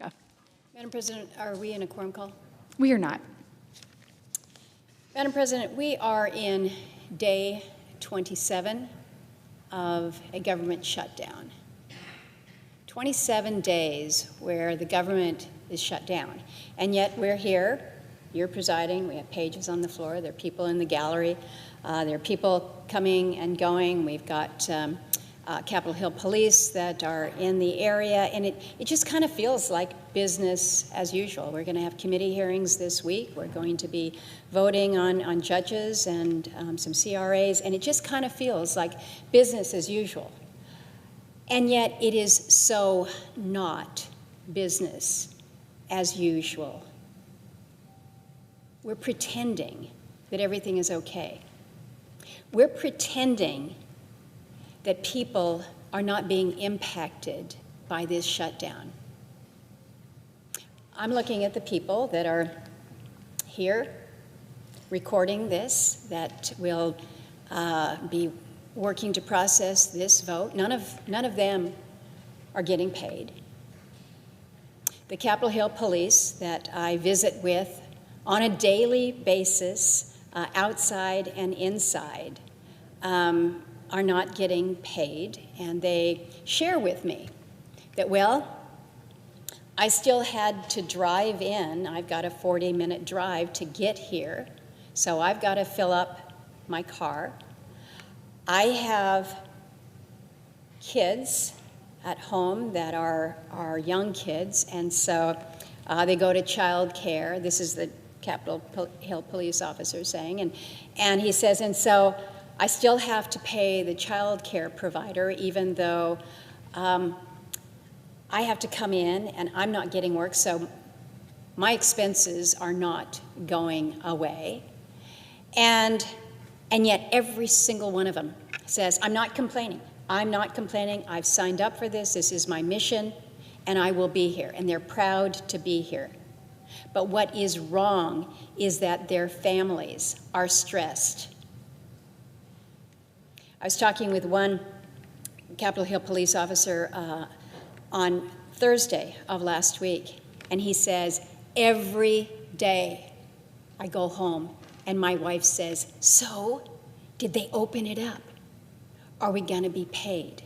Alaska. Madam President, are we in a quorum call? We are not. Madam President, we are in day 27 of a government shutdown. 27 days where the government is shut down. And yet we're here, you're presiding, we have pages on the floor, there are people in the gallery, there are people coming and going. We've got Capitol Hill police that are in the area, and it just kind of feels like business as usual. We're going to have committee hearings this week. We're going to be voting on judges and some CRAs, and it just kind of feels like business as usual. And yet it is so not business as usual. We're pretending that everything is okay. We're pretending that people are not being impacted by this shutdown. I'm looking at the people that are here recording this, that will be working to process this vote. None of them are getting paid. The Capitol Hill police that I visit with on a daily basis, outside and inside, are not getting paid, and they share with me that, well, I still had to drive in. I've got a 40-minute drive to get here, so I've got to fill up my car. I have kids at home that are young kids, and so they go to child care. This is the Capitol Hill police officer saying, and he says, and so I still have to pay the child care provider, even though I have to come in and I'm not getting work, so my expenses are not going away. And yet every single one of them says, I'm not complaining. I'm not complaining. I've signed up for this. This is my mission, and I will be here. And they're proud to be here. But what is wrong is that their families are stressed. I was talking with one Capitol Hill police officer on Thursday of last week, and he says, every day I go home and my wife says, so did they open it up? Are we going to be paid?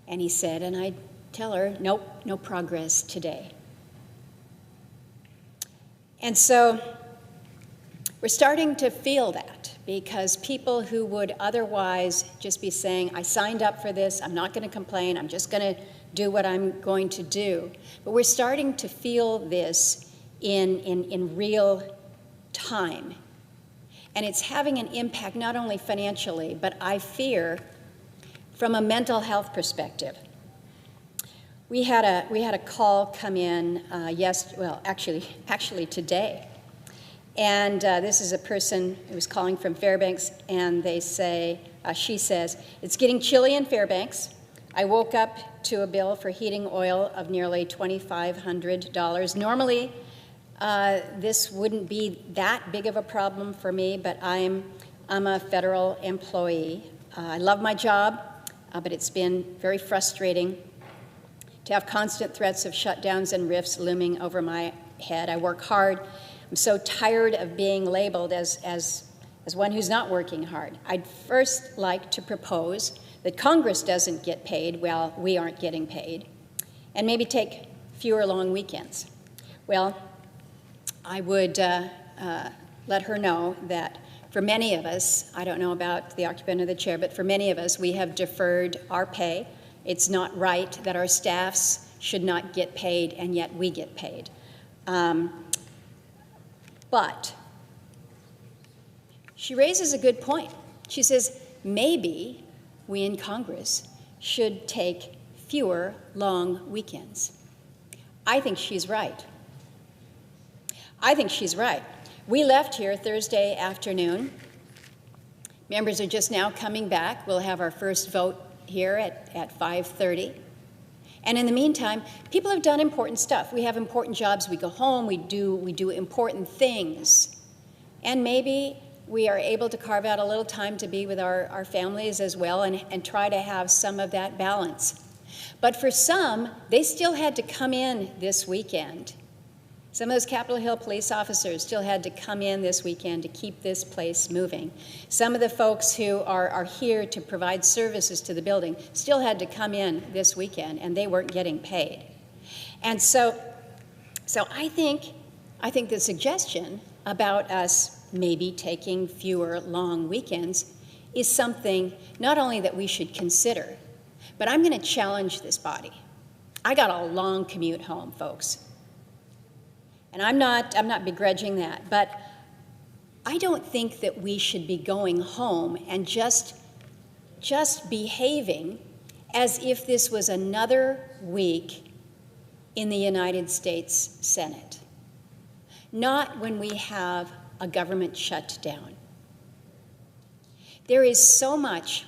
And he said, and I tell her, nope, no progress today. And so we're starting to feel that, because people who would otherwise just be saying, I signed up for this, I'm not going to complain, I'm just going to do what I'm going to do. But we're starting to feel this in real time. And it's having an impact not only financially, but I fear from a mental health perspective. We had a call come in actually today. And this is a person who was calling from Fairbanks, and she says, it's getting chilly in Fairbanks. I woke up to a bill for heating oil of nearly $2,500. Normally, this wouldn't be that big of a problem for me, but I'm a federal employee. I love my job, but it's been very frustrating to have constant threats of shutdowns and rifts looming over my head. I work hard. I'm so tired of being labeled as one who's not working hard. I'd first like to propose that Congress doesn't get paid while we aren't getting paid, and maybe take fewer long weekends. Well, I would let her know that for many of us, I don't know about the occupant of the chair, but for many of us, we have deferred our pay. It's not right that our staffs should not get paid, and yet we get paid. But she raises a good point. She says, maybe we in Congress should take fewer long weekends. I think she's right. I think she's right. We left here Thursday afternoon. Members are just now coming back. We'll have our first vote here at 5:30. And in the meantime, people have done important stuff. We have important jobs. We go home. We do important things. And maybe we are able to carve out a little time to be with our families as well and try to have some of that balance. But for some, they still had to come in this weekend. Some of those Capitol Hill police officers still had to come in this weekend to keep this place moving. Some of the folks who are here to provide services to the building still had to come in this weekend, and they weren't getting paid. And so I think the suggestion about us maybe taking fewer long weekends is something not only that we should consider, but I'm going to challenge this body. I got a long commute home, folks. And I'm not begrudging that, but I don't think that we should be going home and just behaving as if this was another week in the United States Senate. Not when we have a government shutdown. There is so much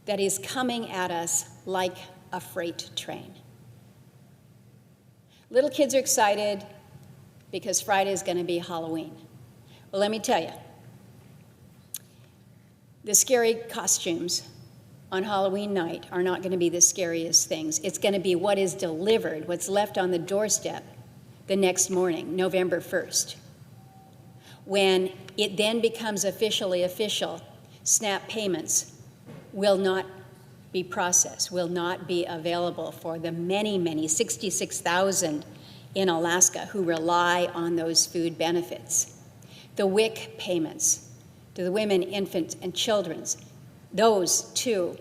that is coming at us like a freight train. Little kids are excited because Friday is going to be Halloween. Well, let me tell you, the scary costumes on Halloween night are not going to be the scariest things. It's going to be what is delivered, what's left on the doorstep the next morning, November 1st. When it then becomes officially official, SNAP payments will not be processed, will not be available for the many 66,000 in Alaska who rely on those food benefits. The WIC payments to the women, infants, and children's, those too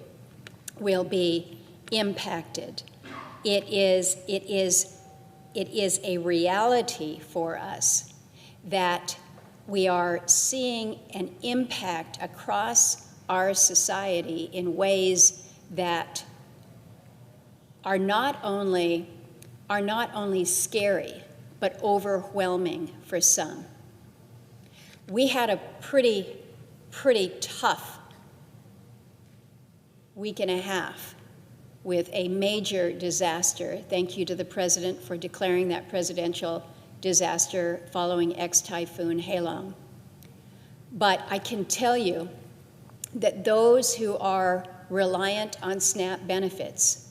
will be impacted. It is a reality for us that we are seeing an impact across our society in ways that are not only scary, but overwhelming for some. We had a pretty tough week and a half with a major disaster. Thank you to the president for declaring that presidential disaster following ex-typhoon Halong. But I can tell you that those who are reliant on SNAP benefits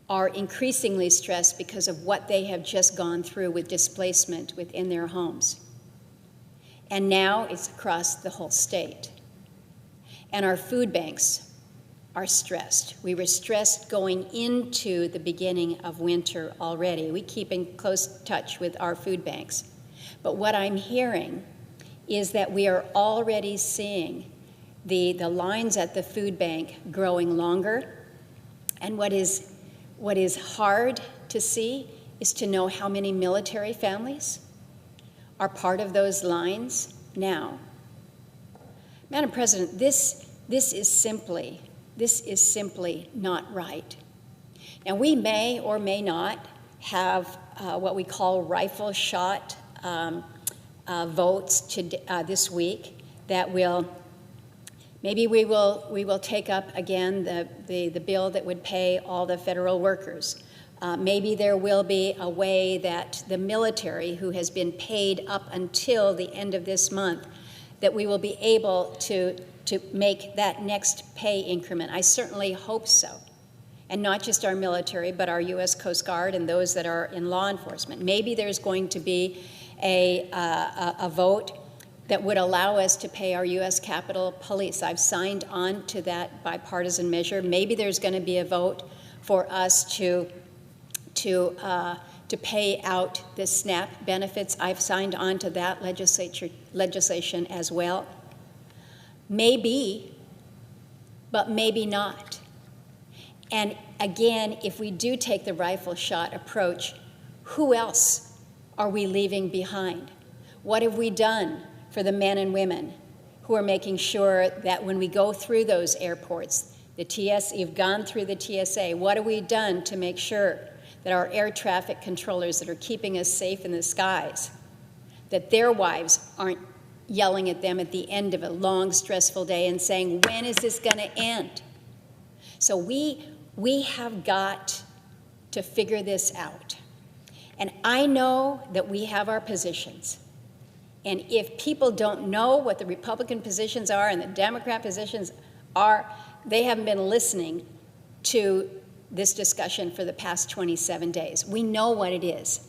are increasingly stressed because of what they have just gone through with displacement within their homes. And now it's across the whole state. And our food banks are stressed. We were stressed going into the beginning of winter already. We keep in close touch with our food banks. But what I'm hearing is that we are already seeing the lines at the food bank growing longer. And what is hard to see is to know how many military families are part of those lines now. Madam President, this is simply not right. Now, we may or may not have what we call rifle shot votes this week that will, maybe we will take up again the bill that would pay all the federal workers. Maybe there will be a way that the military, who has been paid up until the end of this month, that we will be able to make that next pay increment. I certainly hope so. And not just our military, but our U.S. Coast Guard and those that are in law enforcement. Maybe there's going to be a vote that would allow us to pay our U.S. Capitol Police. I've signed on to that bipartisan measure. Maybe there's going to be a vote for us to pay out the SNAP benefits. I've signed on to that legislation as well. Maybe, but maybe not. And again, if we do take the rifle shot approach, who else are we leaving behind? What have we done for the men and women who are making sure that when we go through those airports, you've gone through the TSA, what have we done to make sure that our air traffic controllers that are keeping us safe in the skies, that their wives aren't yelling at them at the end of a long, stressful day and saying, when is this going to end? So we have got to figure this out. And I know that we have our positions. And if people don't know what the Republican positions are and the Democrat positions are, they haven't been listening to this discussion for the past 27 days. We know what it is.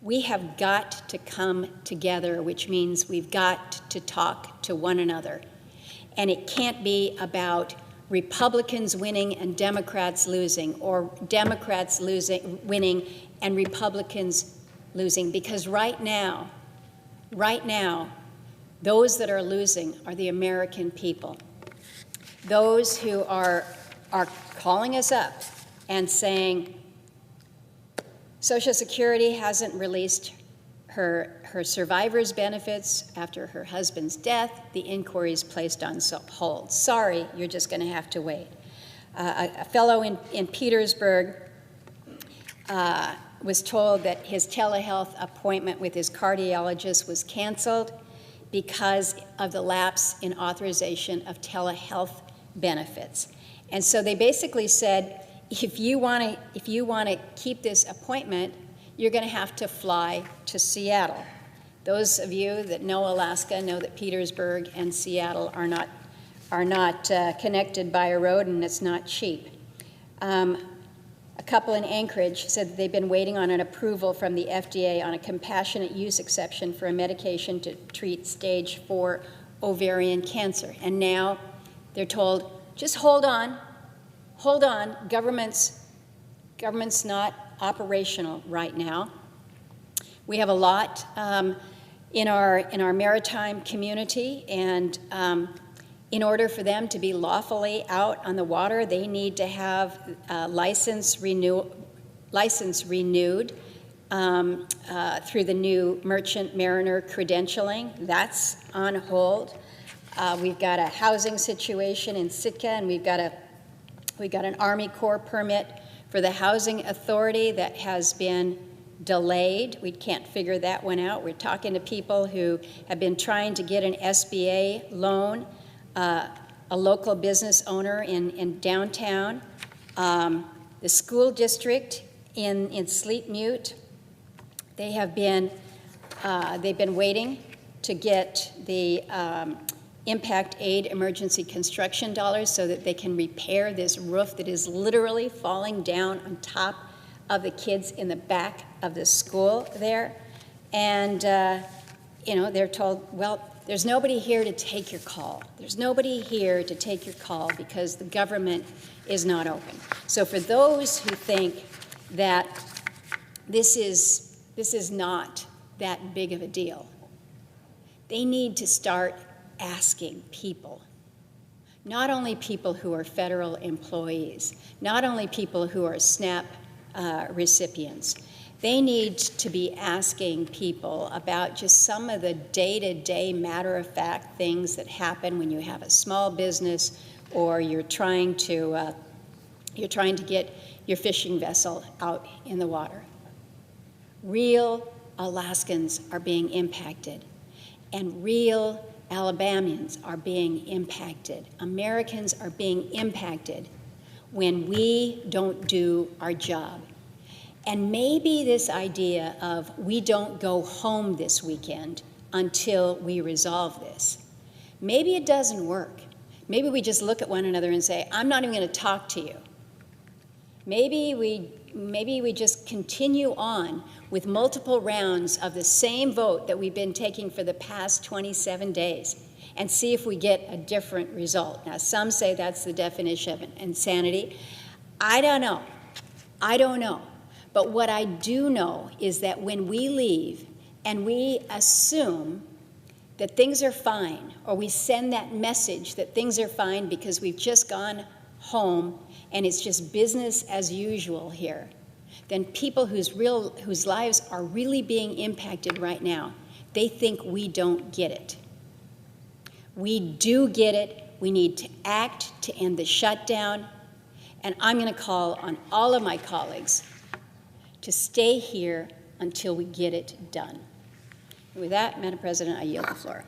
We have got to come together, which means we've got to talk to one another. And it can't be about Republicans winning and Democrats losing, or Democrats winning and Republicans losing, because right now, those that are losing are the American people. Those who are calling us up and saying, Social Security hasn't released her survivor's benefits after her husband's death. The inquiry is placed on hold. Sorry, you're just going to have to wait. A fellow in Petersburg was told that his telehealth appointment with his cardiologist was canceled because of the lapse in authorization of telehealth benefits. And so they basically said, if you want to keep this appointment, you're going to have to fly to Seattle. Those of you that know Alaska know that Petersburg and Seattle are not connected by a road, and it's not cheap. A couple in Anchorage said that they've been waiting on an approval from the FDA on a compassionate use exception for a medication to treat stage 4 ovarian cancer. And now they're told, just hold on, government's not operational right now. We have a lot in our maritime community, and in order for them to be lawfully out on the water, they need to have license renewed through the new merchant mariner credentialing. That's on hold. We've got a housing situation in Sitka, and we've got an Army Corps permit for the Housing Authority that has been delayed. We can't figure that one out. We're talking to people who have been trying to get an SBA loan, a local business owner in downtown, the school district in Sleep Mute. They've been waiting to get the impact aid emergency construction dollars so that they can repair this roof that is literally falling down on top of the kids in the back of the school there. And, they're told, well, there's nobody here to take your call. There's nobody here to take your call because the government is not open. So for those who think that this is not that big of a deal, they need to start asking people, not only people who are federal employees, not only people who are SNAP recipients. They need to be asking people about just some of the day-to-day matter-of-fact things that happen when you have a small business or you're trying to get your fishing vessel out in the water. Real Alaskans are being impacted, and real Alabamians are being impacted. Americans are being impacted when we don't do our job. And maybe this idea of we don't go home this weekend until we resolve this, maybe it doesn't work. Maybe we just look at one another and say, I'm not even going to talk to you. Maybe we just continue on with multiple rounds of the same vote that we've been taking for the past 27 days and see if we get a different result. Now, some say that's the definition of insanity. I don't know. But what I do know is that when we leave and we assume that things are fine, or we send that message that things are fine because we've just gone home and it's just business as usual here, then people whose lives are really being impacted right now, they think we don't get it. We do get it. We need to act to end the shutdown. And I'm going to call on all of my colleagues to stay here until we get it done. And with that, Madam President, I yield the floor.